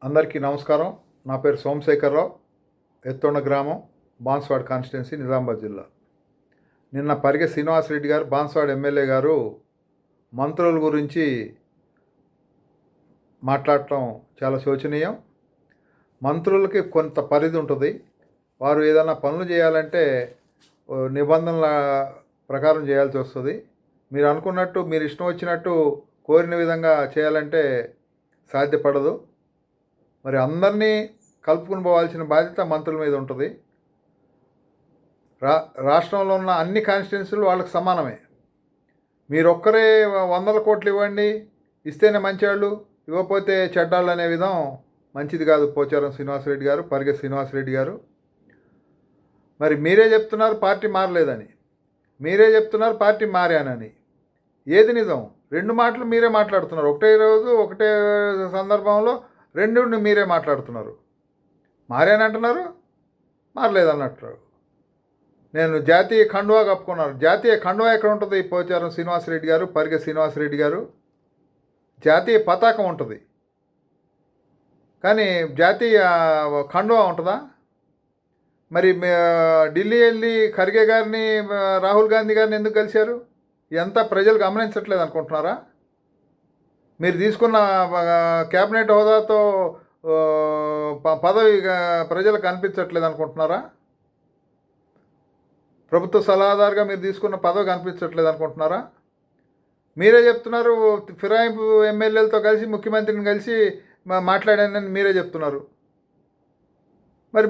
అందరికీ నమస్కారం. నా పేరు సోమశేఖరరావు. ఎత్తొండ గ్రామం, బాన్స్వాడ కాన్స్టిట్యున్సీ, నిజామాబాద్ జిల్లా. నిన్న పరిగె శ్రీనివాసరెడ్డి గారు, బాన్స్వాడ ఎమ్మెల్యే గారు మంత్రుల గురించి మాట్లాడటం చాలా శోచనీయం. మంత్రులకి కొంత పరిధి ఉంటుంది. వారు ఏదైనా పనులు చేయాలంటే నిబంధనల ప్రకారం చేయాల్సి వస్తుంది. మీరు అనుకున్నట్టు, మీరు ఇష్టం వచ్చినట్టు కోరిన విధంగా చేయాలంటే సాధ్యపడదు. మరి అందరినీ కలుపుకుని పోవాల్సిన బాధ్యత మంత్రుల మీద ఉంటుంది. రాష్ట్రంలో ఉన్న అన్ని కాన్స్టిట్యున్సీలు వాళ్ళకి సమానమే. మీరు ఒక్కరే 100 కోట్లు ఇవ్వండి, ఇస్తేనే మంచివాళ్ళు, ఇవ్వకపోతే చెడ్డాళ్ళు అనే విధం మంచిది కాదు. పోచారం శ్రీనివాసరెడ్డి గారు, పరిగె శ్రీనివాసరెడ్డి గారు, మరి మీరే చెప్తున్నారు పార్టీ మారలేదని, మీరే చెప్తున్నారు పార్టీ మారానని. ఏది నిజం? రెండు మాటలు మీరే మాట్లాడుతున్నారు. ఒకటే రోజు ఒకటే సందర్భంలో రెండుని మీరే మాట్లాడుతున్నారు. మారానంటున్నారు, మారలేదన్నట్టు. నేను జాతీయ కండువా కప్పుకున్నారు. జాతీయ కండువా ఎక్కడ ఉంటుంది? పోచారం శ్రీనివాసరెడ్డి గారు, పరిగె శ్రీనివాసరెడ్డి గారు. జాతీయ పతాకం ఉంటుంది, కానీ జాతీయ కండువా ఉంటుందా? మరి ఢిల్లీ వెళ్ళి ఖర్గే గారిని, రాహుల్ గాంధీ గారిని ఎందుకు కలిశారు? ఇదంతా ప్రజలు గమనించట్లేదు అనుకుంటున్నారా? మీరు తీసుకున్న క్యాబినెట్ హోదాతో పదవి ప్రజలకు కనిపించట్లేదు అనుకుంటున్నారా? ప్రభుత్వ సలహాదారుగా మీరు తీసుకున్న పదవి కనిపించట్లేదు అనుకుంటున్నారా? మీరే చెప్తున్నారు ఫిరాయింపు ఎమ్మెల్యేలతో కలిసి ముఖ్యమంత్రిని కలిసి మాట్లాడానని మీరే చెప్తున్నారు. మరి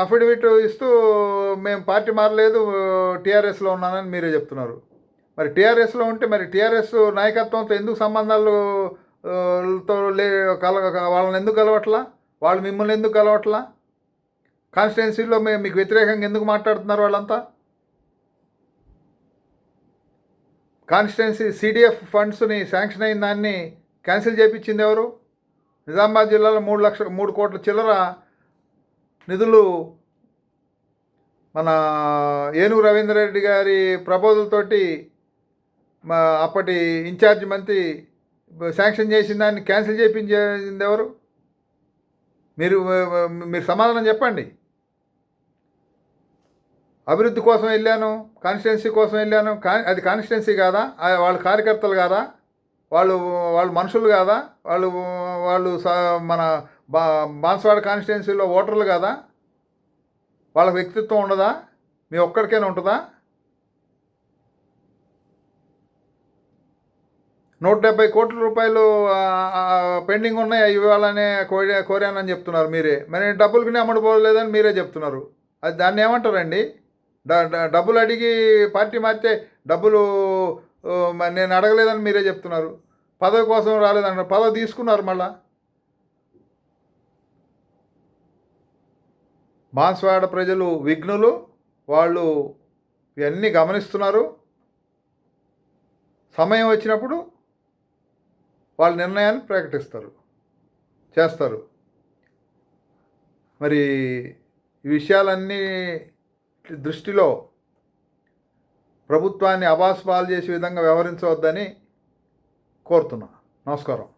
అఫిడవిట్ ఇస్తూ మేము పార్టీ మారలేదు, టీఆర్ఎస్లో ఉన్నానని మీరే చెప్తున్నారు. మరి టీఆర్ఎస్లో ఉంటే మరి టీఆర్ఎస్ నాయకత్వంతో ఎందుకు సంబంధాలతో వాళ్ళని ఎందుకు కలవట్లా? వాళ్ళు మిమ్మల్ని ఎందుకు కలవట్లా? కాన్స్టిట్యున్సీలో మీకు వ్యతిరేకంగా ఎందుకు మాట్లాడుతున్నారు వాళ్ళంతా? కాన్స్టిట్యున్సీ సిడిఎఫ్ ఫండ్స్ని శాంక్షన్ అయిన దాన్ని క్యాన్సిల్ చేయించింది ఎవరు? నిజామాబాద్ జిల్లాలో 3 కోట్ల చిల్లర నిధులు మన ఏనుగు రవీంద్రారెడ్డి గారి ప్రపోజల్ తోటి అప్పటి ఇన్ఛార్జ్ మంత్రి శాంక్షన్ చేసిన దాన్ని క్యాన్సిల్ చేయించింది ఎవరు? మీరు సమాధానం చెప్పండి. అభివృద్ధి కోసం వెళ్ళాను, కాన్స్టిట్యున్సీ కోసం వెళ్ళాను, అది కాన్స్టిట్యున్సీ కాదా? వాళ్ళ కార్యకర్తలు కాదా? వాళ్ళు మనుషులు కాదా? వాళ్ళు మన బాన్స్వాడ కాన్స్టిట్యున్సీలో ఓటర్లు కాదా? వాళ్ళ వ్యక్తిత్వం ఉండదా? మీ ఒక్కడికైనా ఉంటుందా? 170 కోట్ల రూపాయలు పెండింగ్ ఉన్నాయి, ఇవ్వాలనే కోరానని చెప్తున్నారు మీరే. మరి డబ్బులకి అమ్ముడుపోలేదని మీరే చెప్తున్నారు. అది దాన్ని ఏమంటారండి? డబ్బులు అడిగి పార్టీ మారితే డబ్బులు నేను అడగలేదని మీరే చెప్తున్నారు. పదవి కోసం రాలేదన్నారు, పదవి తీసుకున్నారు. మళ్ళా బాన్స్వాడ ప్రజలు విఘ్నులు, వాళ్ళు ఇవన్నీ గమనిస్తున్నారు. సమయం వచ్చినప్పుడు వాళ్ళ నిర్ణయాన్ని ప్రకటిస్తారు, చేస్తారు. మరి ఈ విషయాలన్నీ దృష్టిలో ప్రభుత్వాన్ని అబాస్పాలు చేసే విధంగా వ్యవహరించవద్దని కోరుతున్నా. నమస్కారం.